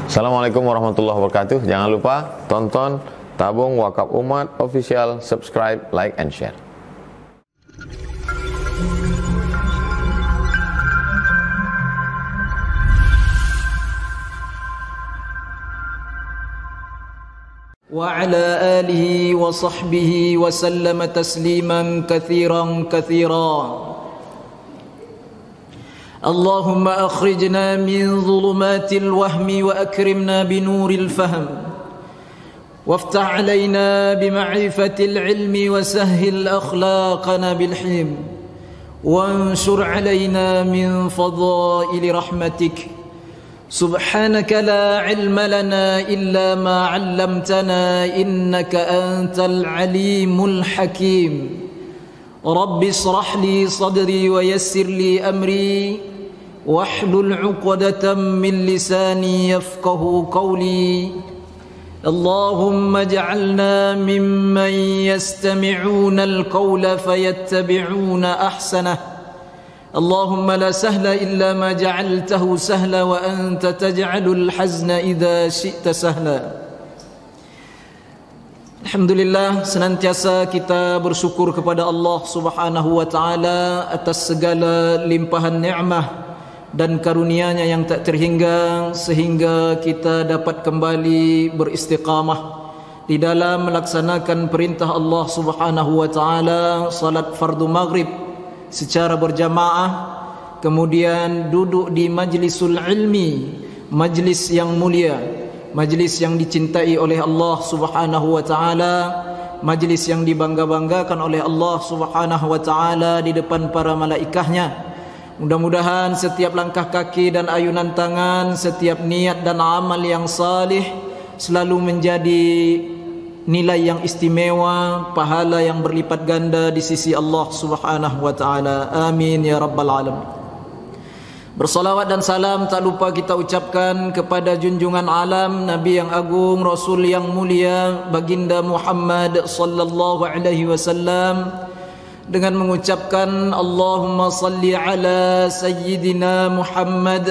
Assalamualaikum warahmatullahi wabarakatuh. Jangan lupa tonton Tabung Wakaf Umat Official, subscribe, like, and share. وعلى آله وصحبه وسلم تسليما كثيرا كثيرا. اللهم أخرجنا من ظلمات الوهم وأكرمنا بنور الفهم، وافتح علينا بمعرفة العلم وسهل أخلاقنا بالحلم، وانشر علينا من فضائل رحمتك. سبحانك لا علم لنا إلا ما علمتنا إنك أنت العليم الحكيم. رب اشرح لي صدري ويسر لي أمري واحلل عقدة من لساني يفقه قولي. اللهم اجعلنا ممن يستمعون القول فيتبعون أحسنه. اللهم لا سهل إلا ما جعلته سهلا وأنت تجعل الحزن إذا شئت سهلا. Alhamdulillah, senantiasa kita bersyukur kepada Allah Subhanahu wa taala atas segala limpahan nikmat dan karunia-Nya yang tak terhingga, sehingga kita dapat kembali beristiqamah di dalam melaksanakan perintah Allah Subhanahu wa taala, salat fardu maghrib secara berjamaah, kemudian duduk di majlisul ilmi, majlis yang mulia, majlis yang dicintai oleh Allah Subhanahu wa taala, majlis yang dibangga-banggakan oleh Allah Subhanahu wa taala di depan para malaikatnya. Mudah-mudahan setiap langkah kaki dan ayunan tangan, setiap niat dan amal yang salih selalu menjadi nilai yang istimewa, pahala yang berlipat ganda di sisi Allah Subhanahu wa taala. Amin ya rabbal alamin. Bersalawat dan salam tak lupa kita ucapkan kepada junjungan alam, Nabi yang agung, Rasul yang mulia, baginda Muhammad sallallahu alaihi wasallam, dengan mengucapkan Allahumma salli ala sayyidina Muhammad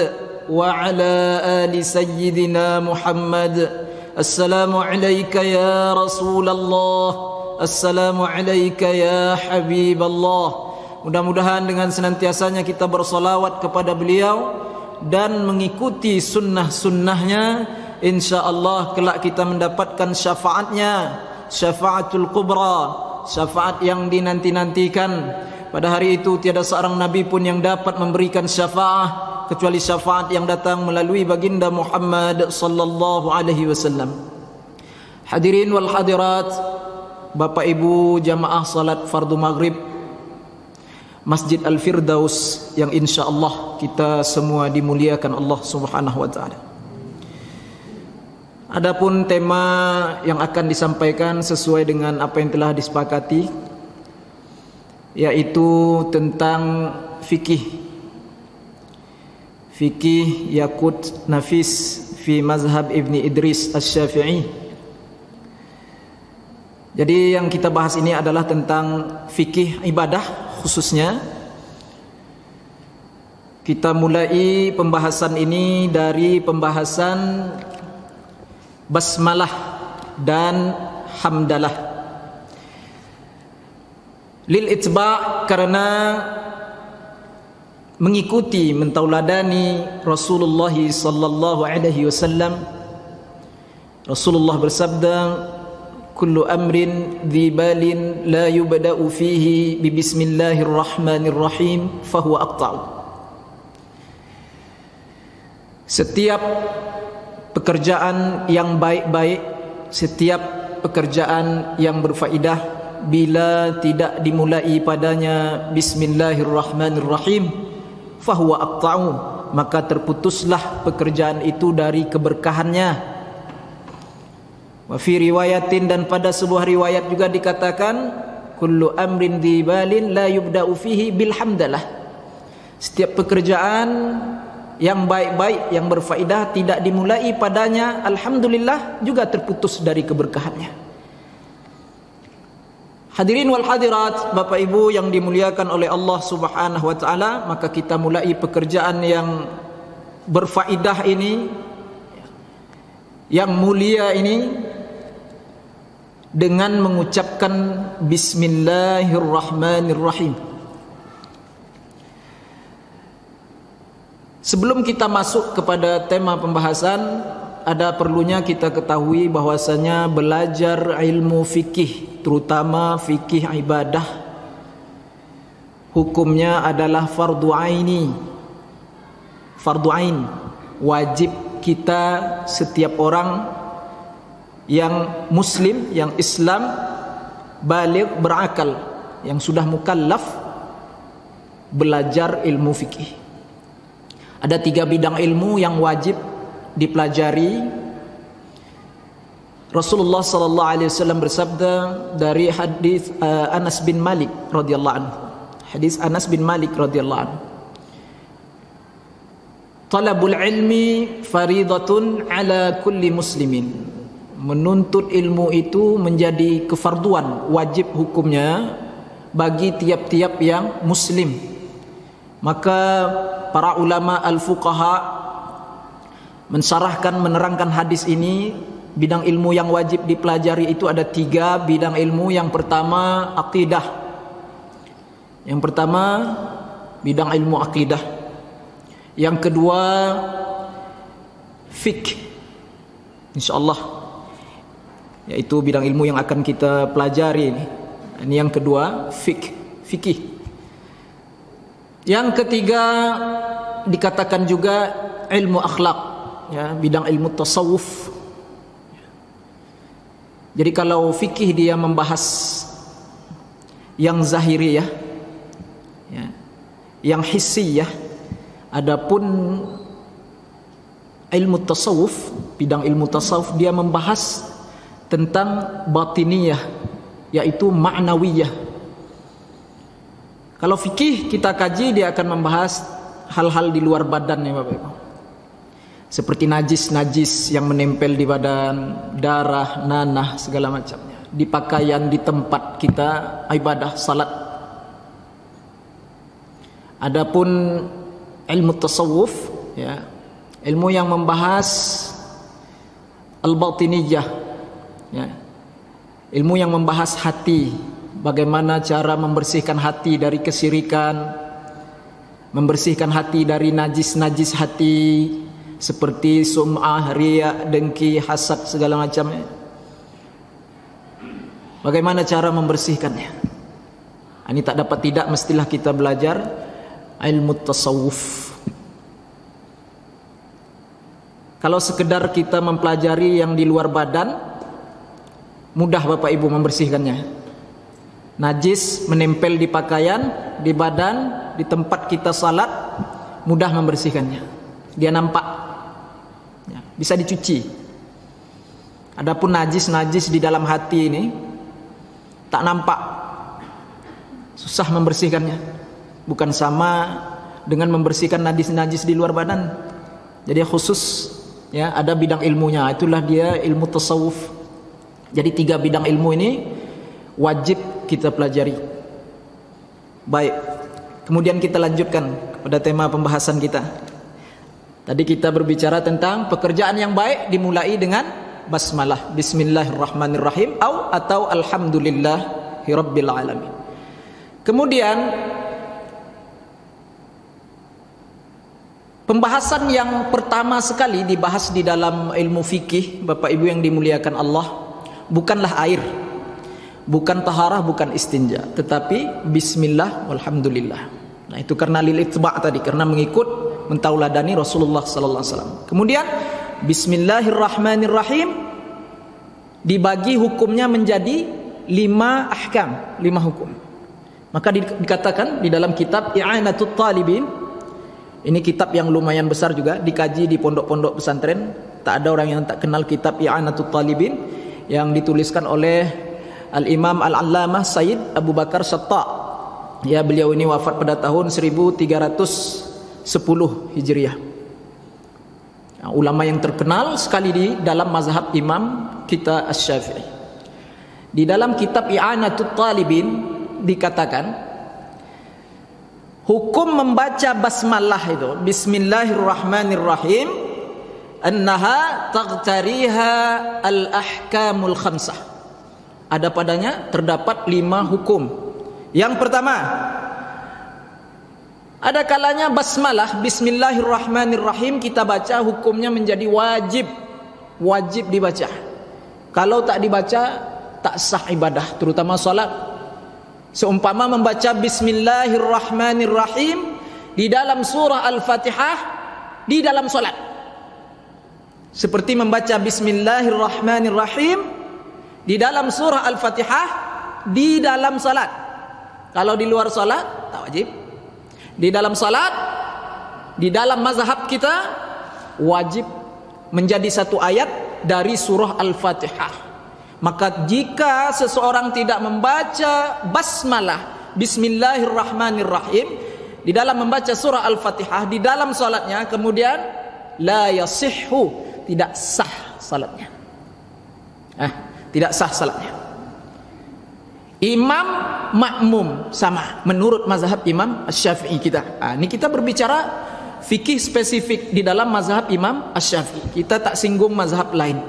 wa ala ali sayyidina Muhammad. Assalamu alayka ya Rasulullah, assalamu alayka ya Habiballah. Mudah-mudahan dengan senantiasanya kita bersolawat kepada beliau dan mengikuti sunnah-sunnahnya, insyaAllah kelak kita mendapatkan syafaatnya, syafaatul kubra, syafaat yang dinanti-nantikan. Pada hari itu tiada seorang nabi pun yang dapat memberikan syafaat kecuali syafaat yang datang melalui baginda Muhammad sallallahu alaihi wasallam. Hadirin wal hadirat, Bapak Ibu jamaah salat fardu maghrib Masjid Al-Firdaus yang insya-Allah kita semua dimuliakan Allah Subhanahu wa taala. Adapun tema yang akan disampaikan sesuai dengan apa yang telah disepakati, yaitu tentang fikih Yaqut Nafis fi mazhab Ibni Idris Asy-Syafi'i. Jadi yang kita bahas ini adalah tentang fikih ibadah khususnya. Kita mulai pembahasan ini dari pembahasan basmalah dan hamdalah. Lil itba', karena mengikuti, mentauladani Rasulullah sallallahu alaihi wasallam. Rasulullah bersabda, kullu amrin dhi balin la yubda'u fihi bi bismillahirrahmanirrahim fahuwa aqta'u. Setiap pekerjaan yang baik-baik, setiap pekerjaan yang berfaedah, bila tidak dimulai padanya bismillahirrahmanirrahim fahuwa aqta'u, maka terputuslah pekerjaan itu dari keberkahannya. Wa fi riwayatin, dan pada sebuah riwayat juga dikatakan kullu amrin dzibalin la yubda'u fihi bilhamdalah. Setiap pekerjaan yang baik-baik, yang berfaedah, tidak dimulai padanya alhamdulillah, juga terputus dari keberkahannya. Hadirin wal hadirat, Bapak Ibu yang dimuliakan oleh Allah Subhanahu wa taala, maka kita mulai pekerjaan yang berfaedah ini yang mulia ini dengan mengucapkan Bismillahirrahmanirrahim. Sebelum kita masuk kepada tema pembahasan, ada perlunya kita ketahui bahwasanya belajar ilmu fikih, terutama fikih ibadah, hukumnya adalah fardu aini. Fardu ain, wajib kita setiap orang yang muslim, yang Islam, baligh, berakal, yang sudah mukallaf, belajar ilmu fikih. Ada 3 bidang ilmu yang wajib dipelajari. Rasulullah sallallahu alaihi wasallam bersabda dari hadis Anas bin Malik radhiyallahu anhu. Hadis Anas bin Malik radhiyallahu anhu. Talabul ilmi faridatun ala kulli muslimin. Menuntut ilmu itu menjadi kefarduan, wajib hukumnya bagi tiap-tiap yang muslim. Maka para ulama al-fuqaha mensyarahkan, menerangkan hadis ini. Bidang ilmu yang wajib dipelajari itu ada 3 bidang ilmu. Yang pertama akidah. Yang pertama bidang ilmu akidah. Yang kedua fiqh, insyaallah, yaitu bidang ilmu yang akan kita pelajari. Ini yang kedua, fikih. Yang ketiga dikatakan juga ilmu akhlak, ya, bidang ilmu tasawuf. Jadi kalau fikih dia membahas yang zahiri, ya, yang hissi, ya. Adapun ilmu tasawuf, bidang ilmu tasawuf dia membahas tentang batiniyah, yaitu ma'nawiyah. Kalau fikih kita kaji, dia akan membahas hal-hal di luar badan, ya Bapak Ibu. Seperti najis-najis yang menempel di badan, darah, nanah, segala macamnya. Di pakaian, di tempat kita ibadah, salat. Adapun ilmu tasawuf, ya, ilmu yang membahas al-batiniyah, ya, ilmu yang membahas hati, bagaimana cara membersihkan hati dari kesyirikan, membersihkan hati dari najis-najis hati seperti sum'ah, riya, dengki, hasad, segala macamnya. Bagaimana cara membersihkannya? Ini tak dapat tidak mestilah kita belajar ilmu tasawuf. Kalau sekedar kita mempelajari yang di luar badan, mudah Bapak Ibu membersihkannya. Najis menempel di pakaian, di badan, di tempat kita salat, mudah membersihkannya. Dia nampak, ya, bisa dicuci. Adapun najis-najis di dalam hati ini tak nampak, susah membersihkannya. Bukan sama dengan membersihkan najis-najis di luar badan. Jadi khusus, ya, ada bidang ilmunya. Itulah dia ilmu tasawuf. Jadi 3 bidang ilmu ini wajib kita pelajari. Baik, kemudian kita lanjutkan pada tema pembahasan kita. Tadi kita berbicara tentang pekerjaan yang baik dimulai dengan basmalah, Bismillahirrahmanirrahim, atau Alhamdulillahirabbil alamin. Kemudian pembahasan yang pertama sekali dibahas di dalam ilmu fikih, Bapak Ibu yang dimuliakan Allah, bukanlah air, bukan taharah, bukan istinja, tetapi bismillah walhamdulillah. Nah, itu karena lil itba' tadi, karena mengikut, mentauladani Rasulullah sallallahu alaihi wasallam. Kemudian bismillahirrahmanirrahim dibagi hukumnya menjadi 5 ahkam, 5 hukum. Maka dikatakan di dalam kitab I'anatut Talibin. Ini kitab yang lumayan besar juga, dikaji di pondok-pondok pesantren. Tak ada orang yang tak kenal kitab I'anatut Talibin yang dituliskan oleh Al-Imam Al-Allamah Sayyid Abu Bakar Shatta. Ya, beliau ini wafat pada tahun 1310 Hijriah. Ya, ulama yang terkenal sekali di dalam mazhab Imam kita Asy-Syafi'i. Di dalam kitab I'anatut Talibin dikatakan hukum membaca basmalah itu, Bismillahirrahmanirrahim, annaha taghtariha al-ahkamul khamsah. Ada padanya terdapat 5 hukum. Yang pertama, ada kalanya basmalah, bismillahirrahmanirrahim, kita baca hukumnya menjadi wajib. Wajib dibaca. Kalau tak dibaca, tak sah ibadah, terutama salat. Seumpama membaca bismillahirrahmanirrahim di dalam surah Al-Fatihah di dalam salat. Seperti membaca bismillahirrahmanirrahim di dalam surah Al-Fatihah di dalam salat. Kalau di luar salat, tak wajib. Di dalam salat, di dalam mazhab kita, wajib menjadi satu ayat dari surah Al-Fatihah. Maka jika seseorang tidak membaca basmalah, bismillahirrahmanirrahim, di dalam membaca surah Al-Fatihah di dalam salatnya, kemudian la yasihhu, tidak sah salatnya. Tidak sah salatnya. Imam makmum sama menurut mazhab Imam Asy-Syafi'i kita. Ini kita berbicara fikih spesifik di dalam mazhab Imam Asy-Syafi'i. Kita tak singgung mazhab lain.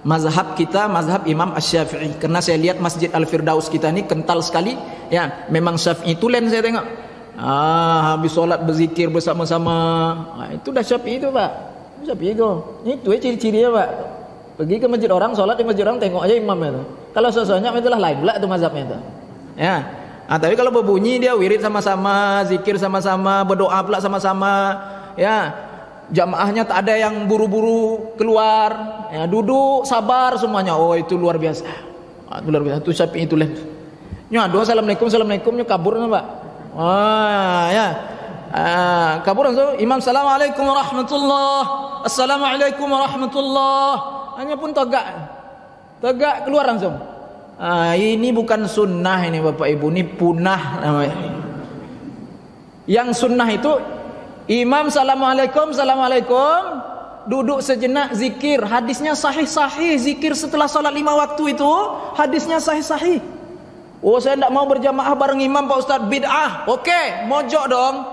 Mazhab kita mazhab Imam Asy-Syafi'i. Karena saya lihat Masjid Al-Firdaus kita ini kental sekali. Ya, memang Syafi'i tulen saya tengok. Habis solat berzikir bersama-sama. Itu dah Syafi'i itu, Pak. Syafi'i itu. Itu ciri-cirinya, Pak. Pergi ke masjid orang, sholat di masjid orang, tengok aja imamnya itu. Kalau sosoknya itulah lain pula itu mazhabnya itu. Ya. Tapi kalau berbunyi dia wirid sama-sama, zikir sama-sama, berdoa pula sama-sama. Ya. Jamaahnya tak ada yang buru-buru keluar. Ya, duduk sabar semuanya. Oh, itu luar biasa. Itu luar biasa. Itu Syafi'i itu lah. Nya doa assalamualaikum, assalamualaikumnya kabur Pak. Ya. Kabur langsung imam assalamualaikum warahmatullah. Assalamualaikum warahmatullah. Hanya pun tegak keluar langsung. Ini bukan sunnah ini Bapak Ibu, ini punah namanya. Yang sunnah itu imam assalamualaikum, duduk sejenak zikir. Hadisnya sahih-sahih, zikir setelah sholat 5 waktu itu hadisnya sahih-sahih. Oh, saya tidak mau berjamaah bareng imam Pak Ustaz, bid'ah. Oke, mojok dong.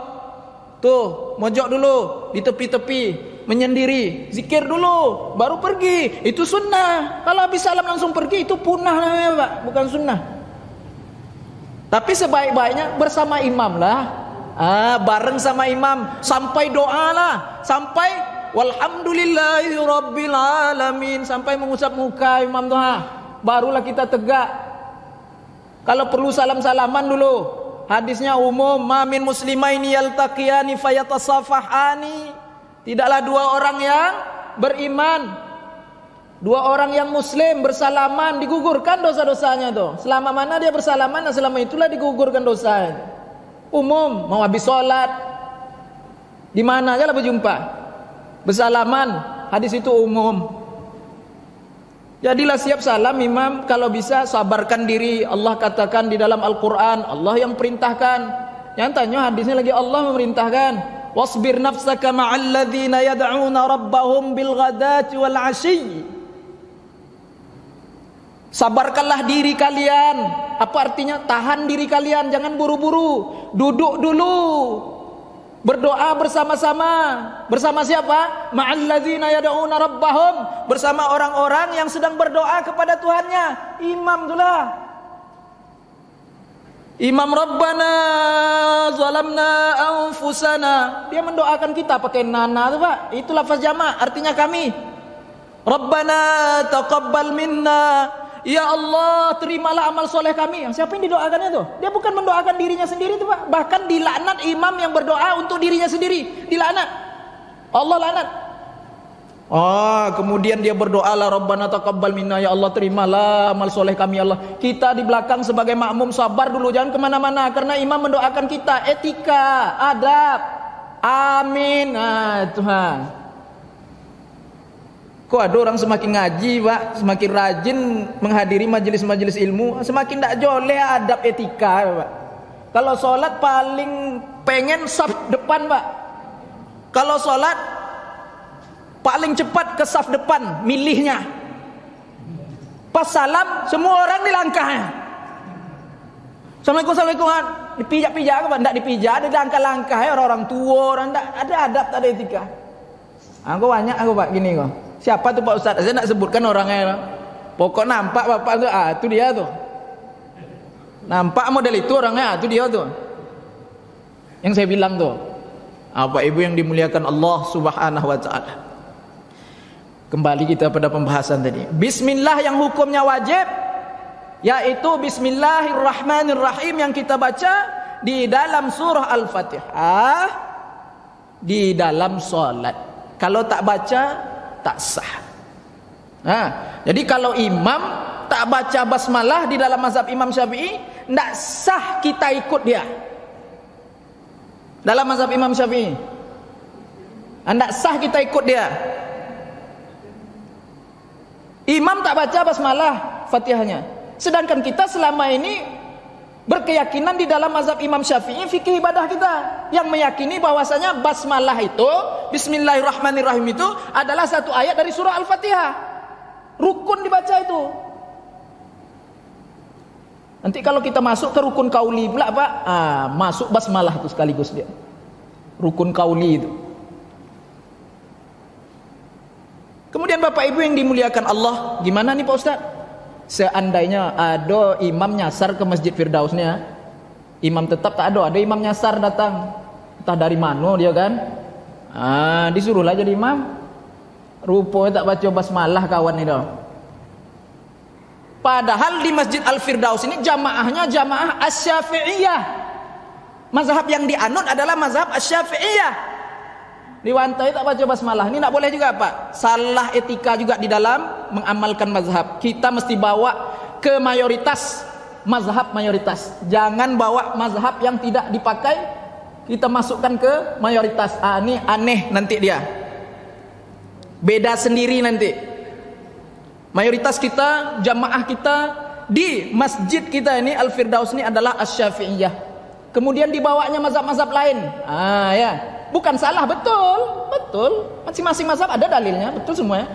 Tuh, mojok dulu di tepi-tepi, menyendiri, zikir dulu, baru pergi. Itu sunnah. Kalau habis salam langsung pergi, itu punah namanya Pak, bukan sunnah. Tapi sebaik-baiknya bersama imam lah. Bareng sama imam, sampai doa lah, sampai walhamdulillahi rabbil alamin, sampai mengusap muka imam doa, barulah kita tegak. Kalau perlu salam-salaman dulu. Hadisnya umum, ma min muslimaini yaltaqiyani fayatasafahani. Tidaklah 2 orang yang beriman, 2 orang yang muslim bersalaman, digugurkan dosa-dosanya tuh. Selama mana dia bersalaman, selama itulah digugurkan dosanya. Umum, mau habis sholat, di mana aja lah berjumpa, bersalaman, hadis itu umum. Jadilah siap salam imam, kalau bisa sabarkan diri. Allah katakan di dalam Al-Quran, Allah yang perintahkan. Nyatanya hadisnya lagi Allah memerintahkan. Wasbir nafsaka ma'al ladzina yad'una rabbahum bil ghadati wal 'ashyi. Sabarkanlah diri kalian. Apa artinya? Tahan diri kalian, jangan buru-buru. Duduk dulu. Berdoa bersama-sama. Bersama siapa? Ma'al ladzina yad'una rabbahum, bersama orang-orang yang sedang berdoa kepada Tuhannya. Imam itulah. Imam Rabbana zalamna anfusana. Dia mendoakan kita pakai nana tu Pak. Itu lafaz jamak, artinya kami. Rabbana taqabbal minna. Ya Allah, terimalah amal soleh kami. Siapa yang didoakannya tuh? Dia bukan mendoakan dirinya sendiri tuh Pak. Bahkan dilaknat imam yang berdoa untuk dirinya sendiri. Dilaknat. Allah laknat. Kemudian dia berdoa lah, Rabbana taqabbal minna, ya Allah terimalah amal soleh kami ya Allah. Kita di belakang sebagai makmum sabar dulu, jangan kemana-mana, karena imam mendoakan kita. Etika, adab. Amin. Tuhan. Kok ada orang semakin ngaji Pak, semakin rajin menghadiri majelis-majelis ilmu, semakin tak joleh adab etika Pak. Kalau sholat paling pengen saf depan Pak. Kalau sholat paling cepat ke saf depan milihnya. Pas salam semua orang di langkahnya. Assalamualaikum, dipijak-pijak Pak, enggak dipijak, ada langkah-langkah orang-orang tua, orang enggak ada adab, tak ada etika. Aku banyak aku Pak gini kok. Siapa tuh Pak Ustadz? Saya nak sebutkan orangnya. Pokok nampak Bapak tuh, itu dia tuh. Nampak model itu orangnya, itu dia tuh. Yang saya bilang tuh. Bapak Ibu yang dimuliakan Allah Subhanahu wa taala. Kembali kita pada pembahasan tadi. Bismillah yang hukumnya wajib, yaitu Bismillahirrahmanirrahim yang kita baca di dalam surah Al-Fatihah di dalam salat. Kalau tak baca tak sah. Jadi kalau imam tak baca basmalah di dalam mazhab Imam Syafi'i, tidak sah kita ikut dia. Dalam mazhab Imam Syafi'i, tidak sah kita ikut dia. Imam tak baca basmalah Fatihahnya. Sedangkan kita selama ini berkeyakinan di dalam mazhab Imam Syafi'i fikih ibadah kita yang meyakini bahwasanya basmalah itu, Bismillahirrahmanirrahim itu adalah satu ayat dari surah Al-Fatihah. Rukun dibaca itu. Nanti kalau kita masuk ke rukun kauli pula Pak, masuk basmalah itu sekaligus dia. Rukun kauli itu. Kemudian Bapak Ibu yang dimuliakan Allah, gimana nih Pak Ustaz? Seandainya ada imam nyasar ke Masjid Firdausnya, imam tetap tak ada imam nyasar datang, entah dari mana dia kan, disuruhlah jadi imam. Rupanya tak baca basmalah kawan itu. Padahal di Masjid Al-Firdaus ini jamaahnya jamaah Asy-Syafi'iyah. Mazhab yang dianut adalah mazhab Asy-Syafi'iyah. Diwantai tak baca basmalah, ini tak boleh juga Pak. Salah etika juga di dalam mengamalkan mazhab. Kita mesti bawa ke mayoritas, mazhab mayoritas. Jangan bawa mazhab yang tidak dipakai, kita masukkan ke mayoritas. Ini aneh nanti dia. Beda sendiri nanti. Mayoritas kita, jamaah kita di masjid kita ini Al-Firdaus ini adalah Asy-Syafi'iyah. Kemudian dibawanya mazhab-mazhab lain. Ya. Bukan salah, betul. Masing-masing mazhab ada dalilnya, betul semuanya.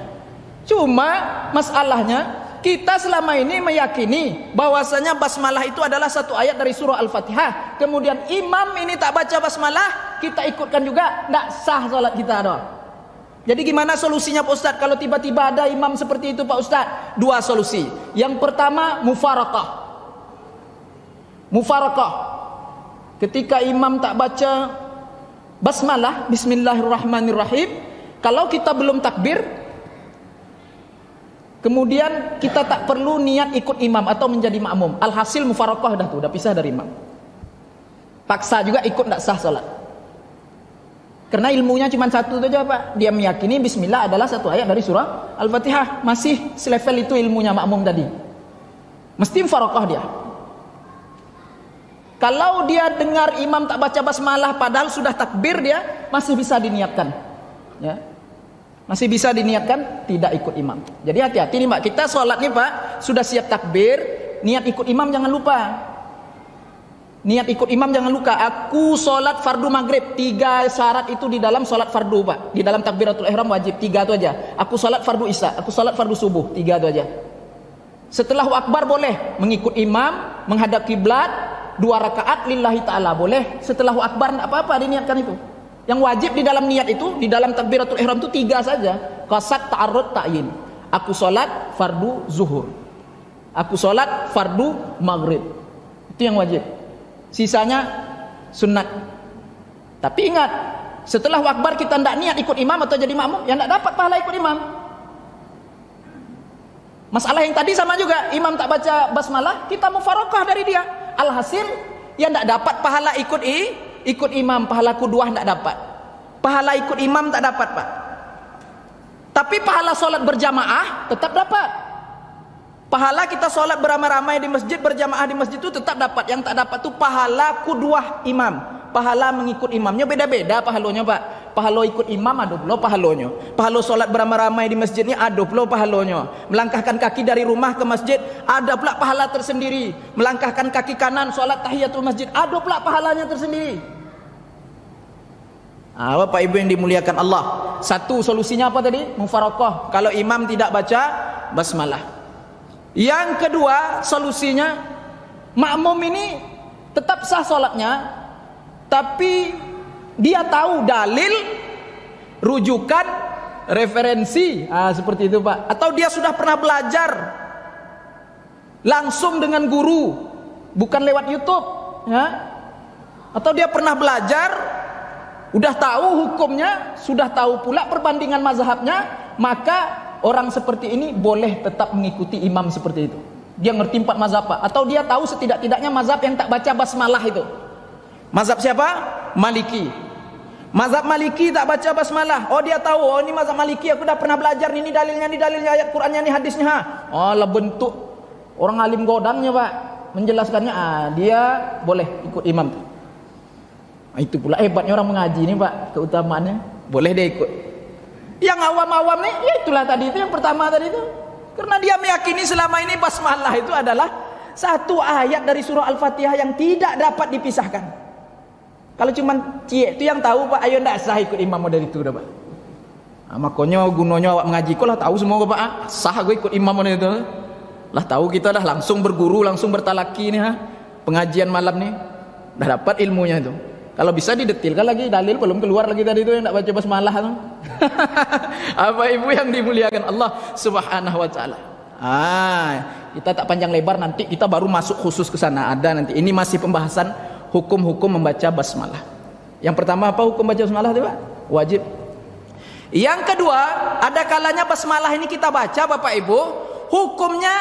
Cuma masalahnya kita selama ini meyakini bahwasanya basmalah itu adalah satu ayat dari surah Al-Fatihah. Kemudian imam ini tak baca basmalah, kita ikutkan juga, tidak sah salat kita dong. Jadi gimana solusinya Pak Ustadz kalau tiba-tiba ada imam seperti itu Pak Ustadz? Dua solusi. Yang pertama mufarakah. Ketika imam tak baca basmalah, Bismillahirrahmanirrahim, kalau kita belum takbir, kemudian kita tak perlu niat ikut imam atau menjadi makmum. Alhasil mufarakah dah tuh, udah pisah dari imam. Paksa juga ikut tidak sah salat. Karena ilmunya cuma satu saja Pak. Dia meyakini Bismillah adalah satu ayat dari surah Al-Fatihah. Masih selevel itu ilmunya makmum tadi. Mesti mufarakah dia. Kalau dia dengar imam tak baca basmalah padahal sudah takbir, dia masih bisa diniatkan. Ya. Masih bisa diniatkan tidak ikut imam. Jadi hati-hati nih Pak. Kita sholat nih Pak, sudah siap takbir, niat ikut imam jangan lupa. Niat ikut imam jangan lupa. Aku sholat fardu maghrib. 3 syarat itu di dalam sholat fardu Pak. Di dalam takbiratul ihram wajib 3 itu aja. Aku sholat fardu isya, aku sholat fardu subuh, 3 itu aja. Setelah akbar boleh mengikut imam, menghadap kiblat, 2 rakaat lillahi ta'ala boleh. Setelah akbar tidak apa-apa diniatkan itu. Yang wajib di dalam niat itu, di dalam takbiratul ihram itu 3 saja. Qasad, ta'arrud, ta'yin. Aku sholat fardu zuhur, aku sholat fardu maghrib. Itu yang wajib. Sisanya sunat. Tapi ingat, setelah akbar kita tidak niat ikut imam atau jadi makmum, yang tidak dapat pahala ikut imam. Masalah yang tadi sama juga, imam tak baca basmalah, kita mufarakah dari dia. Alhasil yang tidak dapat pahala ikut imam, pahala kuduah tidak dapat. Pahala ikut imam tak dapat Pak. Tapi pahala sholat berjamaah tetap dapat. Pahala kita sholat beramai-ramai di masjid, berjamaah di masjid itu tetap dapat. Yang tak dapat itu pahala kuduah imam, pahala mengikut imamnya beda-beda pahalanya Pak. Pahala ikut imam ada pula pahalanya. Pahala sholat beramai-ramai di masjid ini ada pula pahalanya. Melangkahkan kaki dari rumah ke masjid ada pula pahala tersendiri. Melangkahkan kaki kanan sholat tahiyatul masjid ada pula pahalanya tersendiri. Bapak Ibu yang dimuliakan Allah, satu solusinya apa tadi? Mufarakah. Kalau imam tidak baca basmalah. Yang kedua solusinya, makmum ini tetap sah sholatnya, tapi dia tahu dalil, rujukan referensi. Seperti itu Pak. Atau dia sudah pernah belajar langsung dengan guru, bukan lewat YouTube, ya. Atau dia pernah belajar, udah tahu hukumnya, sudah tahu pula perbandingan mazhabnya, maka orang seperti ini boleh tetap mengikuti imam seperti itu. Dia ngerti 4 mazhab Pak. Atau dia tahu setidak-tidaknya mazhab yang tak baca basmalah itu. Mazhab siapa? Maliki. Mazhab Maliki tak baca basmalah. Oh dia tahu, oh ini mazhab Maliki, aku dah pernah belajar, ini dalilnya ayat Qur'annya, ini hadisnya. Oh lah bentuk orang alim godangnya Pak, menjelaskannya. Dia boleh ikut imam tuh. Itu pula hebatnya orang mengaji nih Pak, keutamaannya. Boleh dia ikut. Yang awam-awam nih, ya itulah tadi itu yang pertama tadi itu. Karena dia meyakini selama ini basmalah itu adalah satu ayat dari surah Al-Fatihah yang tidak dapat dipisahkan. Kalau cuma cie itu yang tahu Pak, ayo ndak sah ikut imam model itu dah Pak. Makanya gunanya awak mengaji kok lah tahu semua Pak. Sah gue ikut imam model itu. Lah tahu kita dah langsung berguru, langsung bertalaki nih pengajian malam nih. Dah dapat ilmunya itu. Kalau bisa didetilkan lagi, dalil belum keluar lagi tadi itu yang tak baca basmalah tuh. Apa ibu yang dimuliakan Allah Subhanahu wa taala. Kita tak panjang lebar, nanti kita baru masuk khusus ke sana. Ada nanti. Ini masih pembahasan hukum-hukum membaca basmalah. Yang pertama apa hukum baca basmalah itu Pak? Wajib. Yang kedua, ada kalanya basmalah ini kita baca Bapak Ibu, hukumnya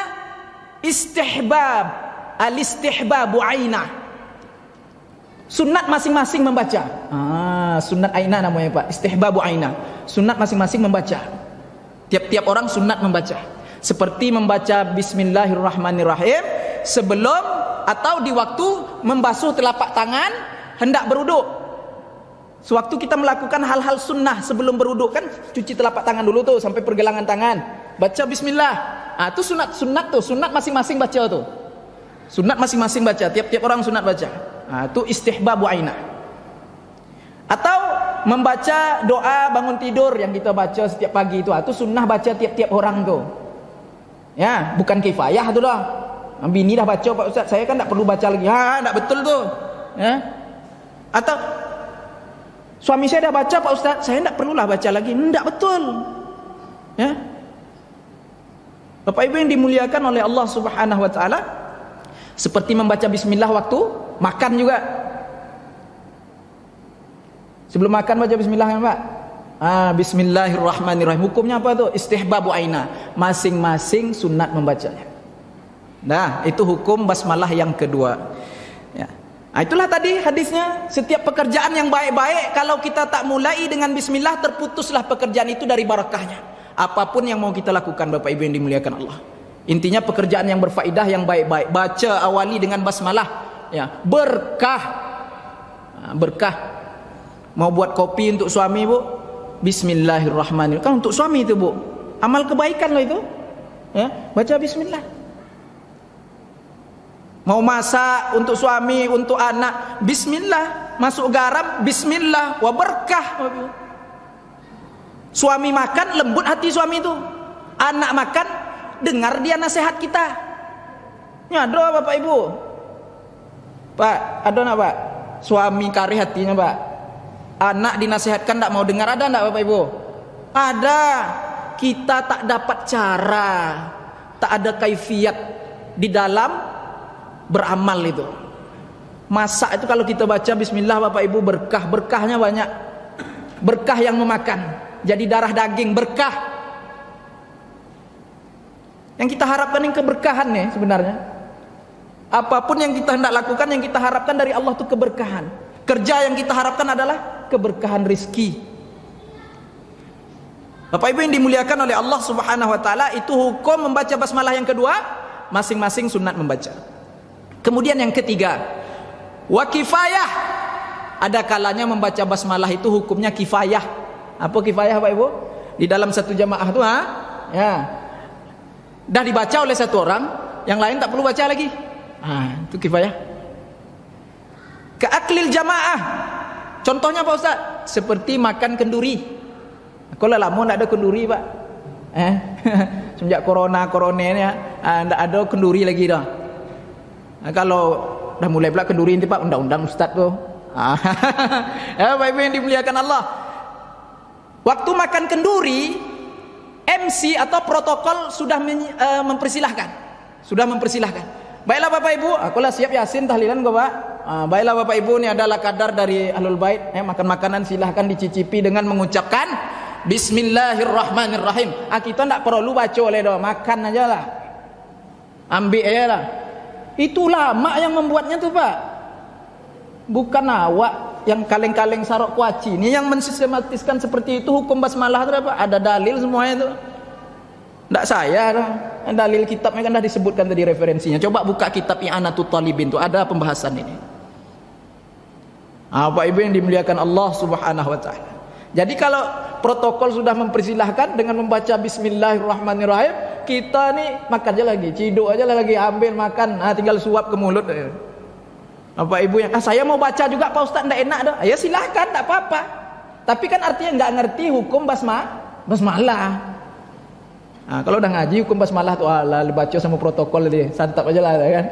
istihbab, al-istihbabu ainah. Sunat masing-masing membaca. Sunat aina namanya Pak. Istihbabu aina. Sunat masing-masing membaca. Tiap-tiap orang sunat membaca. Seperti membaca Bismillahirrahmanirrahim sebelum atau di waktu membasuh telapak tangan hendak berwudu. Sewaktu kita melakukan hal-hal sunnah sebelum berwudu kan cuci telapak tangan dulu tuh sampai pergelangan tangan. Baca Bismillah. Itu sunat tuh. Sunat masing-masing baca tuh. Sunat masing-masing baca. Tiap-tiap orang sunat baca. Itu istihbabu aina. Atau membaca doa bangun tidur yang kita baca setiap pagi itu sunnah baca tiap-tiap orang tuh. Ya, bukan kifayah itu doang. Bini dah baca Pak Ustaz, saya kan tak perlu baca lagi. Tak betul tuh. Ya. Atau suami saya dah baca Pak Ustaz, saya tak perlulah baca lagi. Tak betul. Ya. Bapak Ibu yang dimuliakan oleh Allah Subhanahu wa taala, seperti membaca bismillah waktu makan juga. Sebelum makan baca bismillah kan Pak? Bismillahirrahmanirrahim. Hukumnya apa tuh? Istihbabu aina. Masing-masing sunat membacanya. Nah, itu hukum basmalah yang kedua. Ya. Itulah tadi hadisnya. Setiap pekerjaan yang baik-baik, kalau kita tak mulai dengan bismillah, terputuslah pekerjaan itu dari barakahnya. Apapun yang mau kita lakukan Bapak Ibu yang dimuliakan Allah. Intinya pekerjaan yang berfaedah, yang baik-baik, baca awali dengan basmalah. Ya, berkah. Berkah. Mau buat kopi untuk suami Bu, Bismillahirrahmanirrahim. Kan untuk suami itu Bu, amal kebaikan loh itu. Ya, baca bismillah. Mau masak untuk suami, untuk anak, bismillah. Masuk garam, bismillah. Wah berkah. Suami makan, lembut hati suami itu. Anak makan, dengar dia nasihat kita. Ya doa Bapak Ibu. Pak, ada nak Pak? Suami kari hatinya Pak. Anak dinasihatkan tak mau dengar, ada tak Bapak Ibu? Ada. Kita tak dapat cara, tak ada kaifiat di dalam beramal itu. Masak itu kalau kita baca bismillah Bapak Ibu, berkahnya banyak. Berkah yang memakan, jadi darah daging, berkah. Yang kita harapkan yang keberkahan nih sebenarnya. Apapun yang kita hendak lakukan, yang kita harapkan dari Allah itu keberkahan. Kerja yang kita harapkan adalah keberkahan rizki. Bapak Ibu yang dimuliakan oleh Allah Subhanahu wa taala, itu hukum membaca basmalah yang kedua, masing-masing sunat membaca. Kemudian yang ketiga, wa kifayah. Ada kalanya membaca basmalah itu hukumnya kifayah. Apa kifayah Bapak Ibu? Di dalam satu jamaah itu ya. Dah dibaca oleh satu orang, yang lain tak perlu baca lagi. Itu kifayah. Keaklil jamaah. Contohnya Pak Ustaz, seperti makan kenduri. Kalau lama tak ada kenduri Pak. Semenjak corona ini tak ada kenduri lagi dah. Kalau dah mulai pula kenduri nanti Pak, undang-undang Ustaz tu. Ya Bapak Ibu yang dimuliakan Allah. Waktu makan kenduri, MC atau protokol sudah mempersilahkan. Baiklah Bapak Ibu, akulah siap Yasin tahlilan gua, Pak. Baiklah Bapak Ibu, ini adalah kadar dari Ahlul Bait. Makan makanan silahkan dicicipi dengan mengucapkan Bismillahirrahmanirrahim. Kita tidak perlu baca oleh doa, makan aja lah. Ambil aja lah. Itu ulama yang membuatnya tuh, Pak. Bukan awak yang kaleng-kaleng sarok kuaci. Ini yang mensistematiskan seperti itu hukum basmalah itu apa? Ada dalil semuanya itu. Tidak saya dah. Dalil kitabnya kan dah disebutkan tadi referensinya. Coba buka kitab I'anatul Talibin itu ada pembahasan ini. Bapak Ibu yang dimuliakan Allah Subhanahu wa taala. Jadi kalau protokol sudah mempersilahkan dengan membaca Bismillahirrahmanirrahim, kita nih makan aja lagi, ciduk aja lagi, ambil makan, tinggal suap ke mulut. Bapak Ibu yang saya mau baca juga Pak Ustaz, enggak enak dah. Ya silahkan, enggak apa-apa. Tapi kan artinya enggak ngerti hukum basmalah. Kalau udah ngaji hukum basmalah tuh baca sama protokol dia, santap aja lah kan.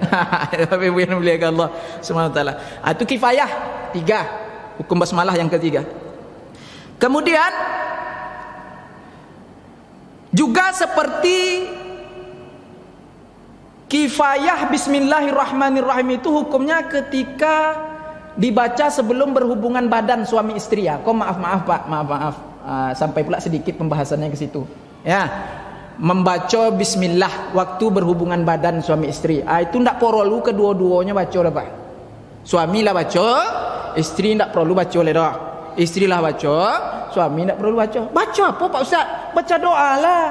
Bapak Ibu yang dimuliakan Allah Subhanahu wa taala. Itu kifayah 3. Hukum basmalah yang ketiga. Kemudian juga seperti kifayah Bismillahirrahmanirrahim itu hukumnya ketika dibaca sebelum berhubungan badan suami istri ya. Maaf Pak, maaf. Sampai pula sedikit pembahasannya ke situ. Ya. Membaca bismillah waktu berhubungan badan suami istri. Itu tidak perlu kedua-duanya baca dah, Pak. Suami lah baca, istri tidak perlu baca oleh dah. Istri lah baca, suami tidak perlu baca. Baca apa Pak Ustaz? Baca doa lah.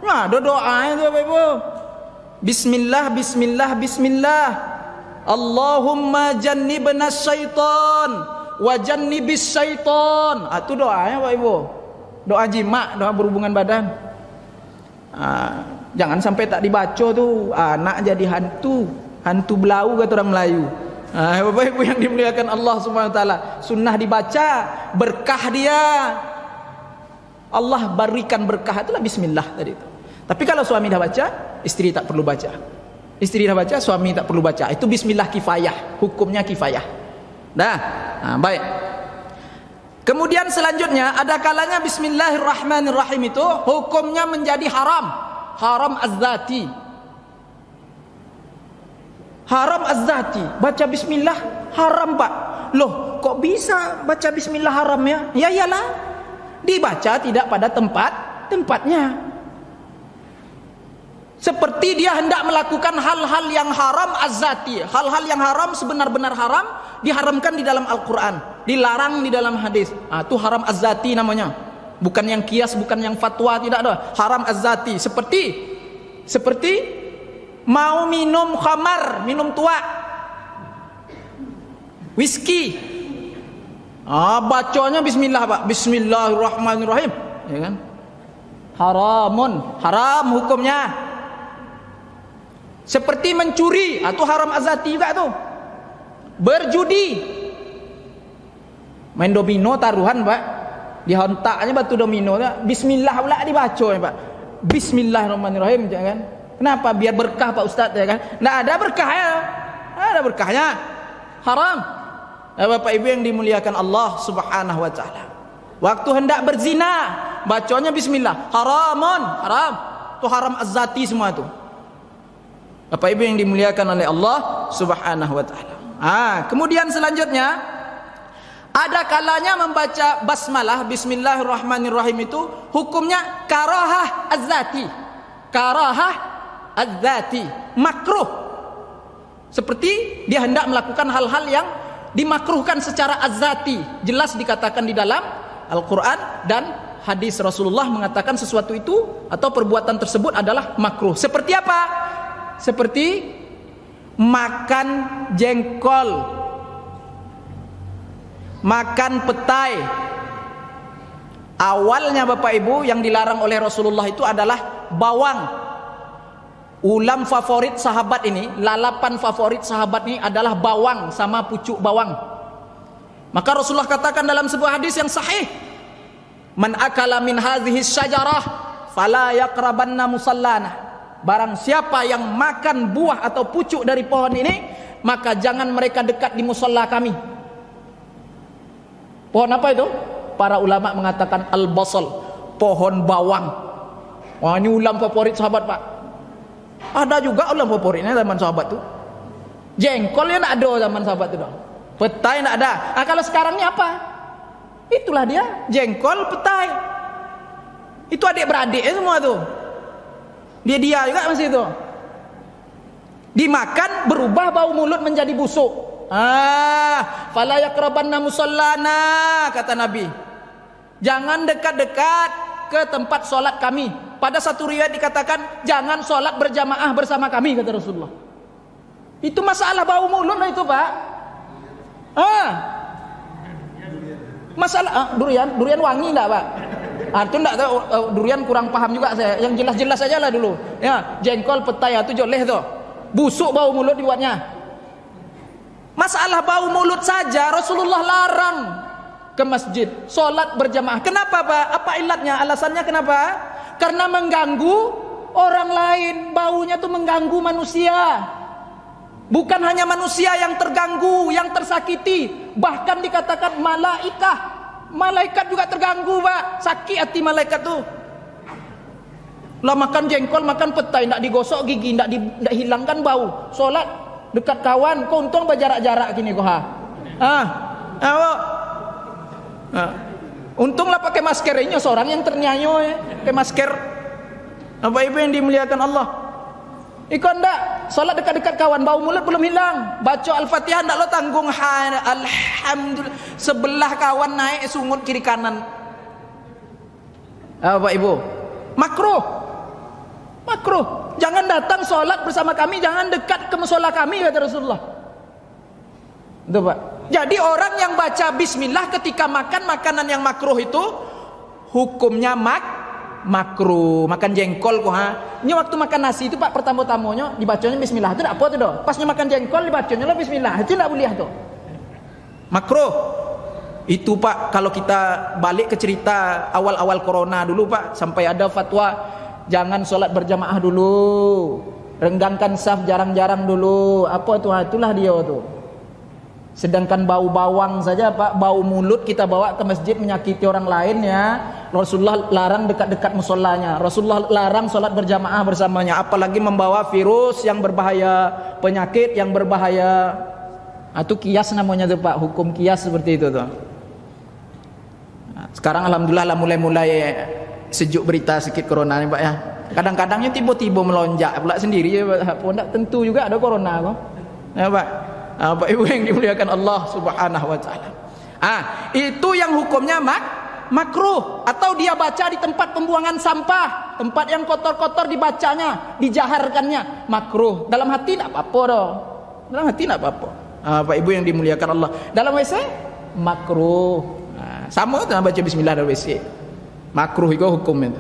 Ada doa itu Bapak Ibu. Bismillah. Allahumma jannibna syaitan wa jannibis syaitan. Itu doanya Bapak Ibu. Doa jima, doa berhubungan badan. Jangan sampai tak dibaca tuh anak jadi hantu belau kata orang Melayu. Bapak Ibu yang dimuliakan Allah Subhanahu wa taala, sunnah dibaca, berkah dia. Allah berikan berkah itulah bismillah tadi itu. Tapi kalau suami dah baca, istri tak perlu baca. Istri dah baca, suami tak perlu baca. Itu bismillah kifayah, hukumnya kifayah. Baik. Kemudian selanjutnya ada kalanya Bismillahirrahmanirrahim itu hukumnya menjadi haram az-zati. Haram az-zati. Baca bismillah haram, Pak. Loh, kok bisa baca bismillah haram ya? Ya iyalah. Dibaca tidak pada tempatnya. Seperti dia hendak melakukan hal-hal yang haram az-zati. Hal-hal yang haram sebenar-benar haram diharamkan di dalam Al-Quran, dilarang di dalam hadis. Itu haram az-zati namanya. Bukan yang kias, bukan yang fatwa, tidak ada. Haram az-zati. Seperti mau minum khamar, minum tua, whisky. Bacanya bismillah, Pak. Bismillahirrahmanirrahim. Ya kan? Haram hukumnya. Seperti mencuri, itu haram az-zati juga tuh. Berjudi, main domino taruhan, Pak. Dihontaknya batu domino, bismillah pula dibaca ya, Pak. Bismillahirrahmanirrahim, jangan. Kenapa? Biar berkah Pak Ustaz ya kan. Nggak ada berkahnya. Ada berkahnya. Haram. Bapak Ibu yang dimuliakan Allah Subhanahu wa taala. Waktu hendak berzina, bacanya bismillah. Haram. Itu haram az-zati semua itu. Bapak Ibu yang dimuliakan oleh Allah Subhanahu wa taala. Kemudian selanjutnya ada kalanya membaca basmalah Bismillahirrahmanirrahim itu hukumnya karahah az-zati, makruh. Seperti dia hendak melakukan hal-hal yang dimakruhkan secara az-zati. Jelas dikatakan di dalam Al-Quran dan hadis Rasulullah mengatakan sesuatu itu atau perbuatan tersebut adalah makruh. Seperti apa? Seperti makan jengkol, makan petai. Awalnya Bapak Ibu yang dilarang oleh Rasulullah itu adalah bawang. Ulam favorit sahabat ini, lalapan favorit sahabat ini adalah bawang sama pucuk bawang. Maka Rasulullah katakan dalam sebuah hadis yang sahih, man akala min hadhihi syajarah fala yaqrabanna musallana. Barang siapa yang makan buah atau pucuk dari pohon ini, maka jangan mereka dekat di musalla kami. Pohon apa itu? Para ulama mengatakan al-basal, pohon bawang. Wah, ini ulam favorit sahabat, Pak. Ada juga ulam favoritnya zaman sahabat tuh. Jengkolnya enggak ada zaman sahabat itu dong. Petai enggak ada. Nah, kalau sekarang ini apa? Itulah dia, jengkol, petai. Itu adik-beradik semua tuh. Dia juga masih itu. Dimakan berubah bau mulut menjadi busuk. Fala yaqrabanna musallana, kata Nabi. Jangan dekat-dekat ke tempat sholat kami. Pada satu riwayat dikatakan jangan sholat berjamaah bersama kami, kata Rasulullah. Itu masalah bau mulut lah itu, Pak. Masalah durian wangi enggak, Pak? Itu enggak tahu, durian kurang paham juga saya. Yang jelas-jelas aja lah dulu. Ya, jengkol, petai itu joleh tuh. Busuk bau mulut dibuatnya. Masalah bau mulut saja Rasulullah larang ke masjid sholat berjamaah. Kenapa, Pak? Apa ilatnya? Alasannya kenapa? Karena mengganggu orang lain. Baunya tuh mengganggu manusia. Bukan hanya manusia yang terganggu, yang tersakiti, bahkan dikatakan malaikat juga terganggu, Pak. Sakit hati malaikat tuh. Lah makan jengkol, makan petai, ndak digosok gigi, ndak hilangkan bau. Salat dekat kawan, kau untung berjarak-jarak gini kau untunglah pakai masker. Ini seorang yang ternyanyo ya, pakai masker. Bapak Ibu yang dimuliakan Allah. Ikon ndak salat dekat-dekat kawan, bau mulut belum hilang. Baca Al-Fatihah ndak lo tanggung, alhamdulillah. Sebelah kawan naik sungut kiri kanan. Bapak Ibu, makruh. Jangan datang salat bersama kami, jangan dekat ke mushola kami, kata Rasulullah. Itu, Pak. Jadi orang yang baca bismillah ketika makan makanan yang makruh itu hukumnya makruh. Makan jengkol kok Ini waktu makan nasi itu, Pak, pertama-tamanya dibacanya bismillah. Itu enggak apa tuh, pasnya makan jengkol dibacanya lah bismillah. Itu enggak boleh tuh. Makruh. Itu, Pak, kalau kita balik ke cerita awal-awal corona dulu, Pak, sampai ada fatwa jangan sholat berjamaah dulu. Renggangkan saf jarang-jarang dulu. Apa tuh? Itulah dia tuh. Sedangkan bau bawang saja, Pak, bau mulut kita bawa ke masjid menyakiti orang lain ya. Rasulullah larang dekat-dekat musolanya. Rasulullah larang sholat berjamaah bersamanya. Apalagi membawa virus yang berbahaya, penyakit yang berbahaya. Itu kias namanya tuh, Pak. Hukum kias seperti itu tuh. Sekarang alhamdulillah lah mulai sejuk berita sedikit corona nih, Pak ya. Kadang-kadangnya tiba-tiba melonjak pula sendiri ya, Pak. Tidak tentu juga ada corona kok. Ya, Pak. Bapak Ibu yang dimuliakan Allah Subhanahu wa taala. Itu yang hukumnya makruh. Atau dia baca di tempat pembuangan sampah, tempat yang kotor-kotor dibacanya, dijaharkannya, makruh. Dalam hati enggak apa-apa dong. Dalam hati enggak apa-apa. Bapak Ibu yang dimuliakan Allah. Dalam WC makruh. Sama dengan baca bismillah dalam WC. Makruh itu hukumnya.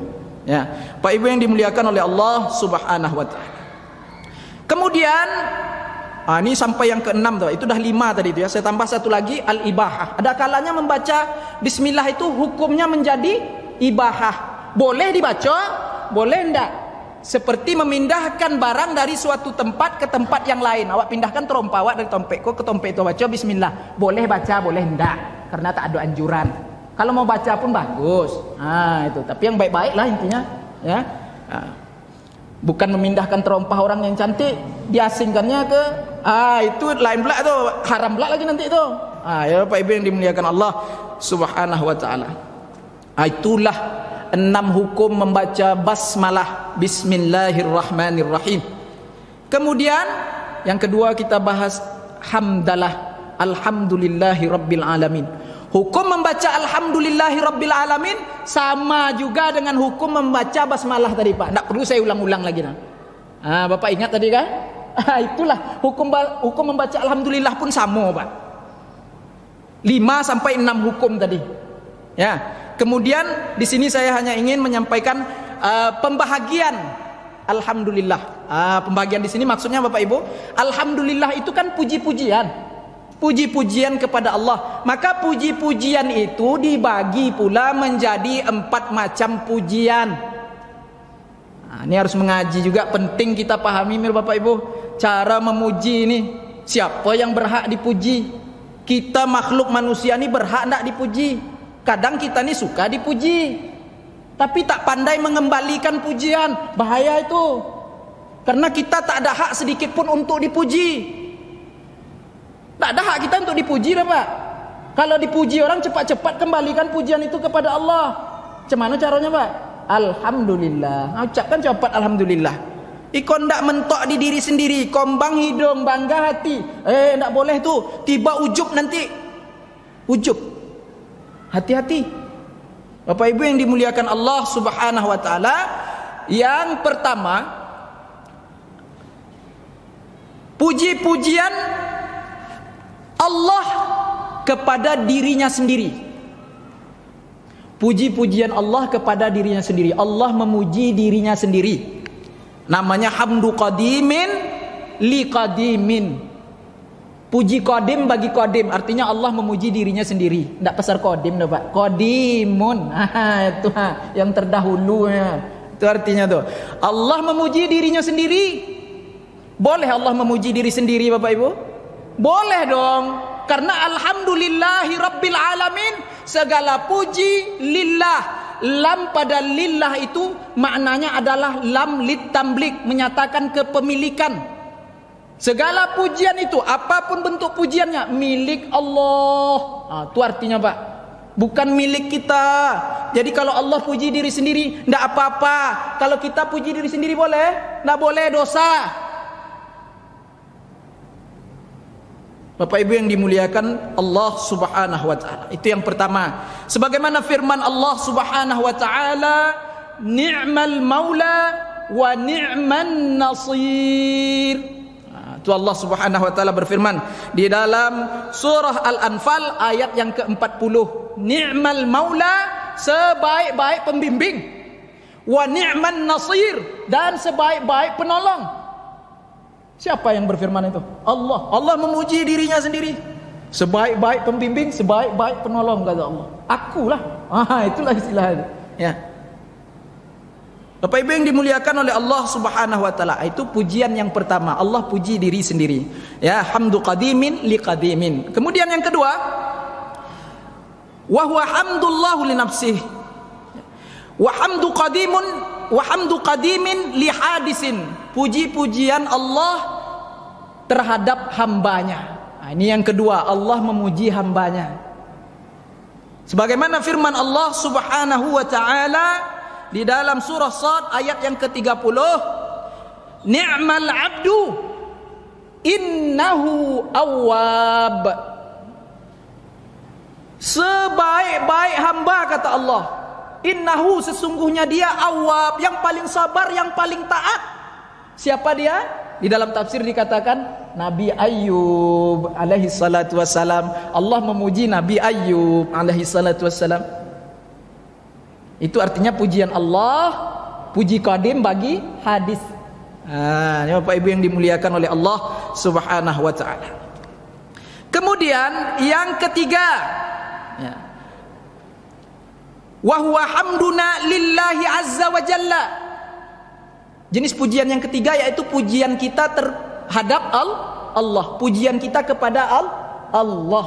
Ya. Bapak Ibu yang dimuliakan oleh Allah Subhanahu wa taala. Kemudian ini sampai yang ke-6 tuh. Itu dah 5 tadi itu ya. Saya tambah satu lagi, al-ibahah. Ada kalanya membaca bismillah itu hukumnya menjadi ibahah. Boleh dibaca, boleh enggak. Seperti memindahkan barang dari suatu tempat ke tempat yang lain. Awak pindahkan trompa awak dari tompekku ke tompek itu, baca bismillah. Boleh baca, boleh enggak. Karena tak ada anjuran. Kalau mau baca pun bagus. Itu. Tapi yang baik-baik lah intinya, ya. Bukan memindahkan terompah orang yang cantik, diasingkannya ke itu lain pula tuh, haram pula lagi nanti itu. Ya Bapak Ibu yang dimuliakan Allah Subhanahu wa taala. Itulah 6 hukum membaca basmalah, bismillahirrahmanirrahim. Kemudian yang kedua kita bahas hamdalah, alhamdulillahirabbil alamin. Hukum membaca alhamdulillahirabbil alamin sama juga dengan hukum membaca basmalah tadi, Pak. Tidak perlu saya ulang-ulang lagi. Bapak ingat tadi kan? Itulah hukum membaca alhamdulillah pun sama, Pak. 5 sampai 6 hukum tadi. Ya. Kemudian di sini saya hanya ingin menyampaikan pembahagian alhamdulillah. Pembahagian di sini maksudnya Bapak Ibu, alhamdulillah itu kan puji-pujian. Puji-pujian kepada Allah. Maka puji-pujian itu dibagi pula menjadi 4 macam pujian. Ini harus mengaji juga, penting kita pahami Bapak Ibu. Cara memuji ini, siapa yang berhak dipuji? Kita makhluk manusia ini berhak tidak dipuji? Kadang kita nih suka dipuji, tapi tak pandai mengembalikan pujian. Bahaya itu. Karena kita tak ada hak sedikit pun untuk dipuji. Tak ada hak kita untuk dipuji dah, Pak. Kalau dipuji orang, cepat-cepat kembalikan pujian itu kepada Allah. Macam mana caranya, Pak? Alhamdulillah. Ucapkan cepat alhamdulillah. Ikon ndak mentok di diri sendiri, kombang hidung, bangga hati. Ndak boleh tuh. Tiba ujub nanti. Ujub. Hati-hati. Bapak Ibu yang dimuliakan Allah Subhanahu wa taala, yang pertama, puji-pujian Allah kepada dirinya sendiri. Puji-pujian Allah kepada dirinya sendiri. Allah memuji dirinya sendiri. Namanya hamdu qadimin li qadimin. Puji qadim bagi qadim, artinya Allah memuji dirinya sendiri. Tidak pasar qadim dah, Pak. Qadimun. Itu yang terdahulu ya. Itu artinya tuh. Allah memuji dirinya sendiri. Boleh Allah memuji diri sendiri, Bapak Ibu? Boleh dong. Karena alhamdulillahi rabbil alamin, segala puji lillah. Lam pada lillah itu maknanya adalah lam lit tamblik, menyatakan kepemilikan. Segala pujian itu, apapun bentuk pujiannya, milik Allah. Itu artinya, Pak. Bukan milik kita. Jadi kalau Allah puji diri sendiri, tidak apa-apa. Kalau kita puji diri sendiri boleh? Tidak boleh, dosa. Bapak Ibu yang dimuliakan Allah Subhanahu wa taala. Itu yang pertama. Sebagaimana firman Allah Subhanahu wa taala, ni'mal maula wa ni'man nasir. Itu Allah Subhanahu wa taala berfirman di dalam surah Al-Anfal ayat yang ke-40. Ni'mal maula, sebaik-baik pembimbing. Wa ni'man nasir, dan sebaik-baik penolong. Siapa yang berfirman itu? Allah. Allah memuji dirinya sendiri. Sebaik-baik pembimbing, sebaik-baik penolong, kata Allah. Akulah. Itulah istilah itu. Ya. Bapak Ibu yang dimuliakan oleh Allah Subhanahu wa taala, itu pujian yang pertama. Allah puji diri sendiri. Ya, hamdu qadimin li qadimin. Kemudian yang kedua, wa huwa hamdullahu li nafsihi. Wa hamdu qadimin li hadisin. Puji-pujian Allah terhadap hambanya. Ini yang kedua, Allah memuji hambanya. Sebagaimana firman Allah Subhanahu wa taala di dalam surah Shad ayat yang ke-30, ni'mal abdu innahu awwab. Sebaik-baik hamba, kata Allah, innahu, sesungguhnya dia, awwab, yang paling sabar, yang paling taat. Siapa dia? Di dalam tafsir dikatakan Nabi Ayyub alaihi salatu wassalam. Allah memuji Nabi Ayyub alaihi salatu wassalam. Itu artinya pujian Allah, puji qadim bagi hadis. Ini Bapak Ibu yang dimuliakan oleh Allah Subhanahu wa taala. Kemudian yang ketiga, ya, wa huwa hamduna lillahi azza wa jalla. Jenis pujian yang ketiga yaitu pujian kita terhadap Allah, pujian kita kepada Allah.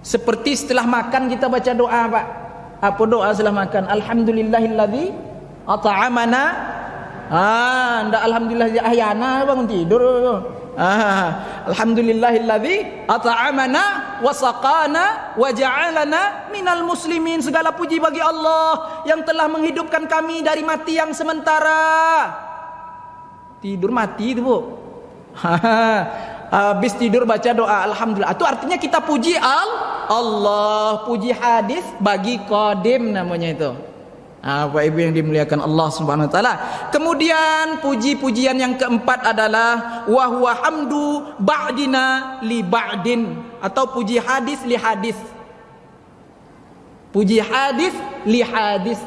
Seperti setelah makan kita baca doa, Pak. Apa doa setelah makan? Alhamdulillahilladzi at'amana. Ndak alhamdulillah ahyana, bangun tidur. Alhamdulillahilladzi at'amana wa saqana wa ja'alana minal muslimin. Segala puji bagi Allah yang telah menghidupkan kami dari mati yang sementara. Tidur mati itu, Bu. Habis tidur baca doa alhamdulillah. Itu artinya kita puji Allah, puji hadis bagi qadim namanya itu. Bapak Ibu yang dimuliakan Allah Subhanahu wa taala. Kemudian puji-pujian yang keempat adalah wa huwa hamdu ba'dina li ba'din, atau puji hadis li hadis. Puji hadis li hadis,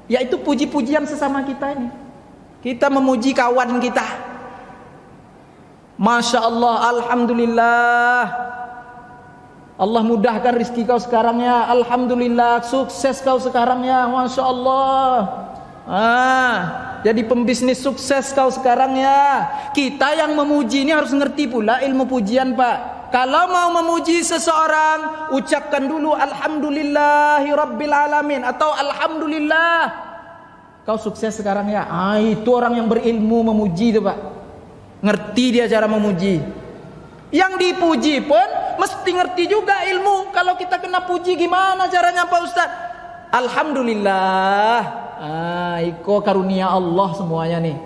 yaitu puji-pujian sesama kita ini. Kita memuji kawan kita. Masya Allah, alhamdulillah, Allah mudahkan rezeki kau sekarang ya. Alhamdulillah, sukses kau sekarang ya. Masya Allah. Jadi pembisnis sukses kau sekarang ya. Kita yang memuji ini harus ngerti pula ilmu pujian, Pak. Kalau mau memuji seseorang, ucapkan dulu alhamdulillahi rabbil alamin atau alhamdulillah. Kau sukses sekarang ya. Itu orang yang berilmu memuji itu, Pak. Ngerti dia cara memuji. Yang dipuji pun mesti ngerti juga ilmu. Kalau kita kena puji gimana caranya Pak Ustaz? Alhamdulillah. Iko karunia Allah semuanya nih.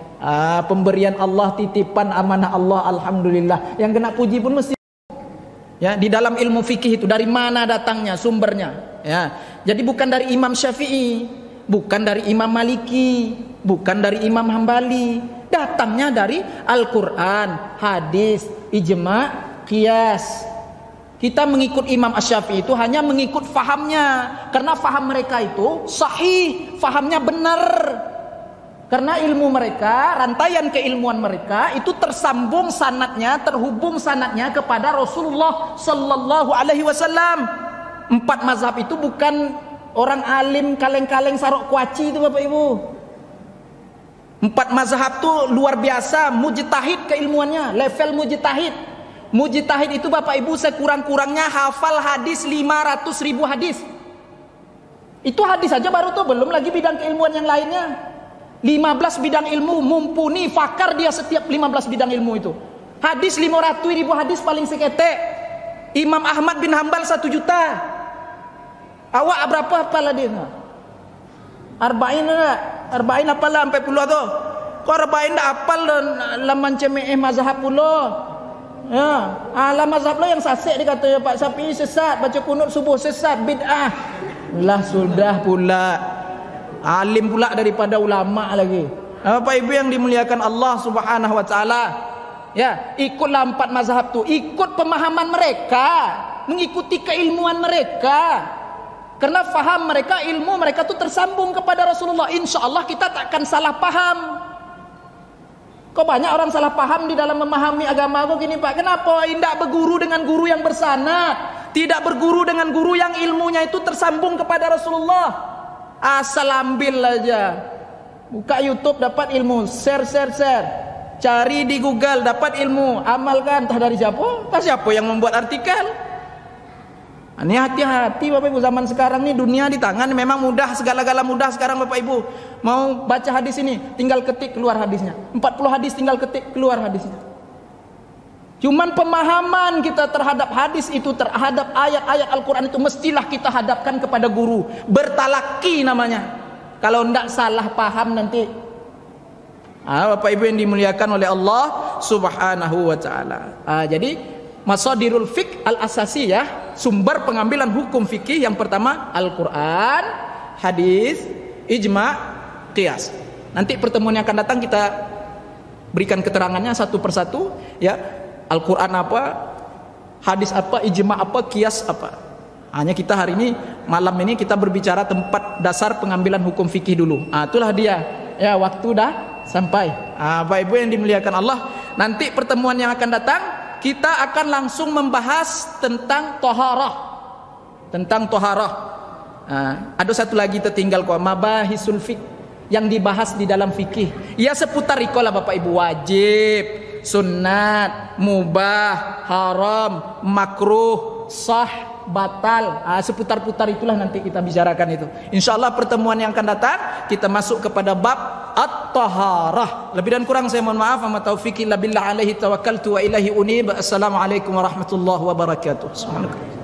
Pemberian Allah, titipan amanah Allah, alhamdulillah. Yang kena puji pun mesti. Ya, di dalam ilmu fikih itu dari mana datangnya sumbernya? Ya, jadi bukan dari Imam Syafi'i, bukan dari Imam Maliki, bukan dari Imam Hambali, datangnya dari Al-Quran, hadis, ijma', qiyas. Kita mengikut Imam Asy-Syafi'i itu hanya mengikut fahamnya, karena faham mereka itu sahih, fahamnya benar. Karena ilmu mereka, rantaian keilmuan mereka itu tersambung sanadnya, terhubung sanadnya kepada Rasulullah sallallahu alaihi wasallam. 4 mazhab itu bukan orang alim kaleng-kaleng sarok kuaci itu Bapak Ibu. 4 mazhab itu luar biasa, mujtahid keilmuannya, level mujtahid. Mujtahid itu Bapak Ibu sekurang-kurangnya hafal hadis 500.000 hadis. Itu hadis saja baru tuh, belum lagi bidang keilmuan yang lainnya. 15 bidang ilmu, mumpuni, fakar dia setiap 15 bidang ilmu itu. Hadis 500.000 hadis paling sekete. Imam Ahmad bin Hambal 1 juta. Awak berapa hafal hadis? Arba'in enggak? Arba'in hafal lah sampai puluh tuh. Kok arba'in enggak hafal laman cemeh mazhab puluh. Ya, ala mazhab lo yang sasek dikatanya Pak Syafi'i sesat, baca kunut subuh sesat, bid'ah. Lah sudah pula. Alim pula daripada ulama lagi. Bapak Ibu yang dimuliakan Allah Subhanahu wa taala. Ya, ikutlah 4 mazhab tu, ikut pemahaman mereka, mengikuti keilmuan mereka. Karena faham mereka, ilmu mereka tu tersambung kepada Rasulullah. Insyaallah kita takkan salah paham. Kok banyak orang salah paham di dalam memahami agama kok gini Pak. Kenapa tidak berguru dengan guru yang bersanad, tidak berguru dengan guru yang ilmunya itu tersambung kepada Rasulullah? Asal ambil aja, buka YouTube dapat ilmu, share, cari di Google dapat ilmu, amalkan. Entah dari siapa, entah siapa yang membuat artikel. Ini hati-hati Bapak Ibu, zaman sekarang nih dunia di tangan, memang mudah, segala-gala mudah sekarang Bapak Ibu. Mau baca hadis ini, tinggal ketik keluar hadisnya. 40 hadis tinggal ketik keluar hadisnya. Cuman pemahaman kita terhadap hadis itu, terhadap ayat-ayat Al-Quran itu mestilah kita hadapkan kepada guru. Bertalaki namanya. Kalau tidak salah paham nanti. Bapak Ibu yang dimuliakan oleh Allah Subhanahu wa ta'ala. Jadi masadirul fiqh al-asasiyah, sumber pengambilan hukum fikih yang pertama Al-Quran, hadis, ijma', qiyas. Nanti pertemuan yang akan datang kita berikan keterangannya satu persatu ya. Al-Quran apa, hadis apa, ijma' apa, qiyas apa. Hanya kita hari ini, malam ini kita berbicara tempat dasar pengambilan hukum fikih dulu. Itulah dia. Ya, waktu dah sampai. Bapak Ibu yang dimuliakan Allah, nanti pertemuan yang akan datang kita akan langsung membahas tentang toharah. Tentang toharah. Ada satu lagi tertinggal kok, mabahisul fiqh, yang dibahas di dalam fikih. Ya seputar ikolah Bapak Ibu, wajib, sunnat, mubah, haram, makruh, sah, batal. Seputar-putar itulah nanti kita bicarakan itu. Insyaallah pertemuan yang akan datang kita masuk kepada bab at-taharah. Lebih dan kurang saya mohon maaf. Wa taufiqi illa billah alaihi tawakkaltu wa ilaihi unib. Assalamualaikum warahmatullahi wabarakatuh. Subhanallah.